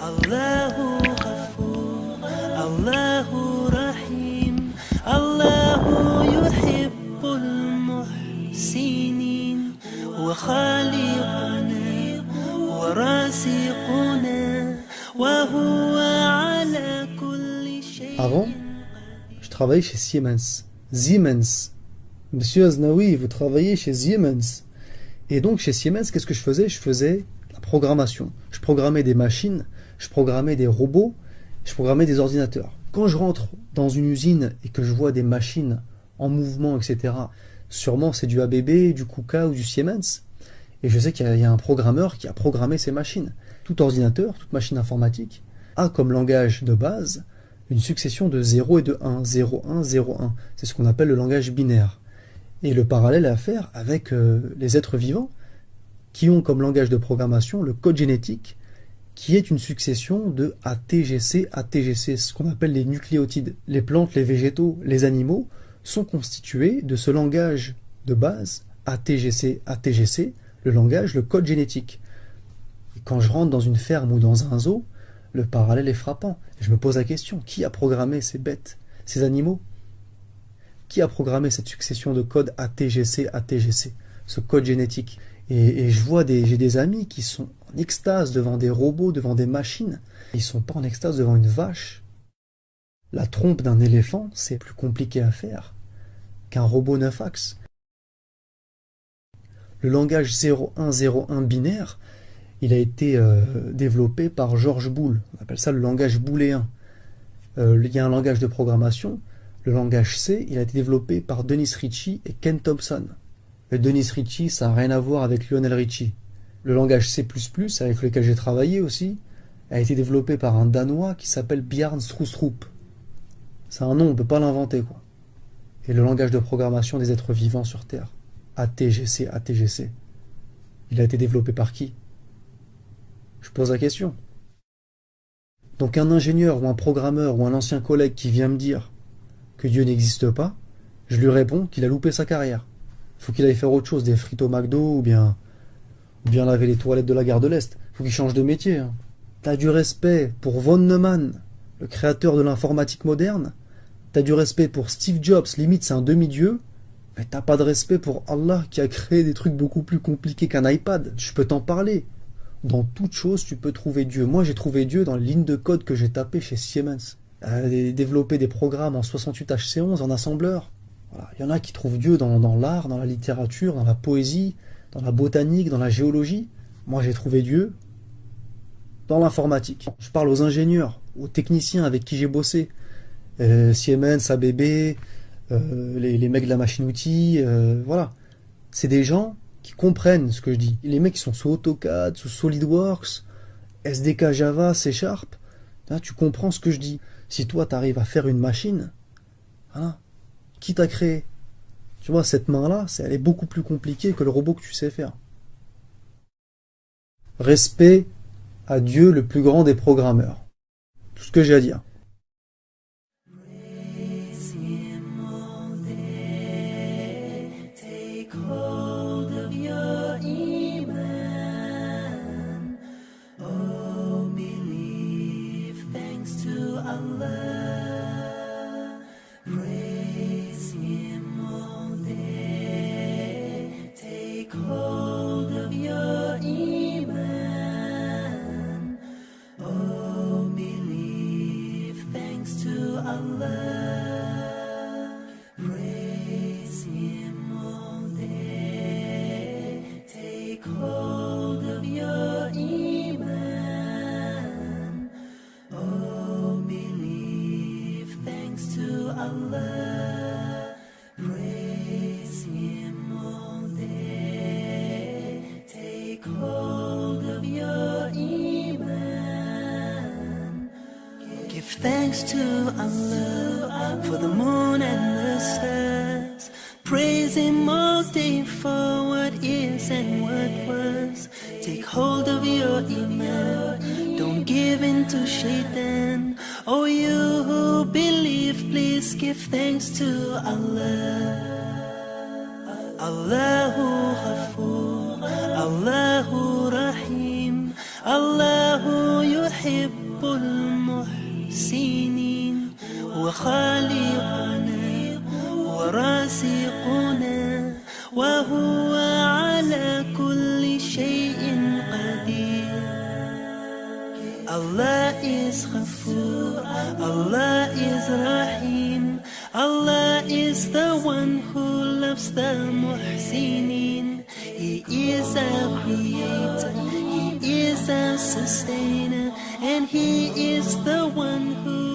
Allahu Ghafoor, Allahu Rahim, Allahu yuhibbul muhsinin, wa khaliquna, wa raziquna, wa huwa ala kulli shay'in. Avant, je travaillais chez Siemens. Siemens. Monsieur Aznaoui, vous travaillez chez Siemens. Et donc chez Siemens, qu'est-ce que je faisais? Je faisais la programmation. Je programmais des machines, je programmais des robots, je programmais des ordinateurs. Quand je rentre dans une usine et que je vois des machines en mouvement, etc., sûrement c'est du ABB, du KUKA ou du Siemens. Et je sais qu'il y a un programmeur qui a programmé ces machines. Tout ordinateur, toute machine informatique a comme langage de base une succession de 0 et de 1, 0, 1, 0, 1. C'est ce qu'on appelle le langage binaire. Et le parallèle à faire avec les êtres vivants qui ont comme langage de programmation le code génétique qui est une succession de ATGC, ATGC, ce qu'on appelle les nucléotides. Les plantes, les végétaux, les animaux sont constitués de ce langage de base, ATGC, ATGC, le langage, le code génétique. Et quand je rentre dans une ferme ou dans un zoo, le parallèle est frappant. Et je me pose la question, qui a programmé ces bêtes, ces animaux? Qui a programmé cette succession de codes ATGC, ATGC, ce code génétique? Et je vois j'ai des amis qui sont en extase devant des robots, devant des machines. Ils ne sont pas en extase devant une vache. La trompe d'un éléphant, c'est plus compliqué à faire qu'un robot 9 axes. Le langage 0101 binaire, il a été développé par George Boole. On appelle ça le langage booléen. Il y a un langage de programmation. Le langage C, il a été développé par Dennis Ritchie et Ken Thompson. Et Dennis Ritchie, ça n'a rien à voir avec Lionel Richie. Le langage C++, avec lequel j'ai travaillé aussi, a été développé par un Danois qui s'appelle Bjarne Stroustrup. C'est un nom, on ne peut pas l'inventer, quoi. Et le langage de programmation des êtres vivants sur Terre, ATGC, ATGC, il a été développé par qui? Je pose la question. Donc un ingénieur ou un programmeur ou un ancien collègue qui vient me dire que Dieu n'existe pas, je lui réponds qu'il a loupé sa carrière. Il faut qu'il aille faire autre chose, des frites au McDo ou bien laver les toilettes de la gare de l'Est. Il faut qu'il change de métier. Hein. T'as du respect pour von Neumann, le créateur de l'informatique moderne. T'as du respect pour Steve Jobs, limite c'est un demi-dieu. Mais t'as pas de respect pour Allah qui a créé des trucs beaucoup plus compliqués qu'un iPad. Je peux t'en parler. Dans toute chose, tu peux trouver Dieu. Moi, j'ai trouvé Dieu dans les lignes de code que j'ai tapées chez Siemens. Développer des programmes en 68HC11 en assembleur. Voilà. Il y en a qui trouvent Dieu dans l'art, dans la littérature, dans la poésie, dans la botanique, dans la géologie. Moi, j'ai trouvé Dieu dans l'informatique. Je parle aux ingénieurs, aux techniciens avec qui j'ai bossé. Siemens, ABB, les mecs de la machine-outil, voilà. C'est des gens qui comprennent ce que je dis. Les mecs qui sont sous AutoCAD, sous SolidWorks, SDK Java, C#, là, tu comprends ce que je dis. Si toi, tu arrives à faire une machine, voilà, qui t'a créé? Tu vois, cette main-là, elle est beaucoup plus compliquée que le robot que tu sais faire. Respect à Dieu, le plus grand des programmeurs. Tout ce que j'ai à dire. Thanks to Allah for the moon and the stars. Praise Him all day for what is and what was. Take hold of your iman. Don't give in to shaitan. Oh, you who believe, please give thanks to Allah. Allahu Ghafoor, Allahu Rahim, Allahu yuhib هو خالقنا ورازقنا وهو على كل شيء قدير. Allah is Ghafoor, Allah is Rahim, Allah is the one who loves the Muhsinin. He is our creator, He is our sustainer, and He is the one who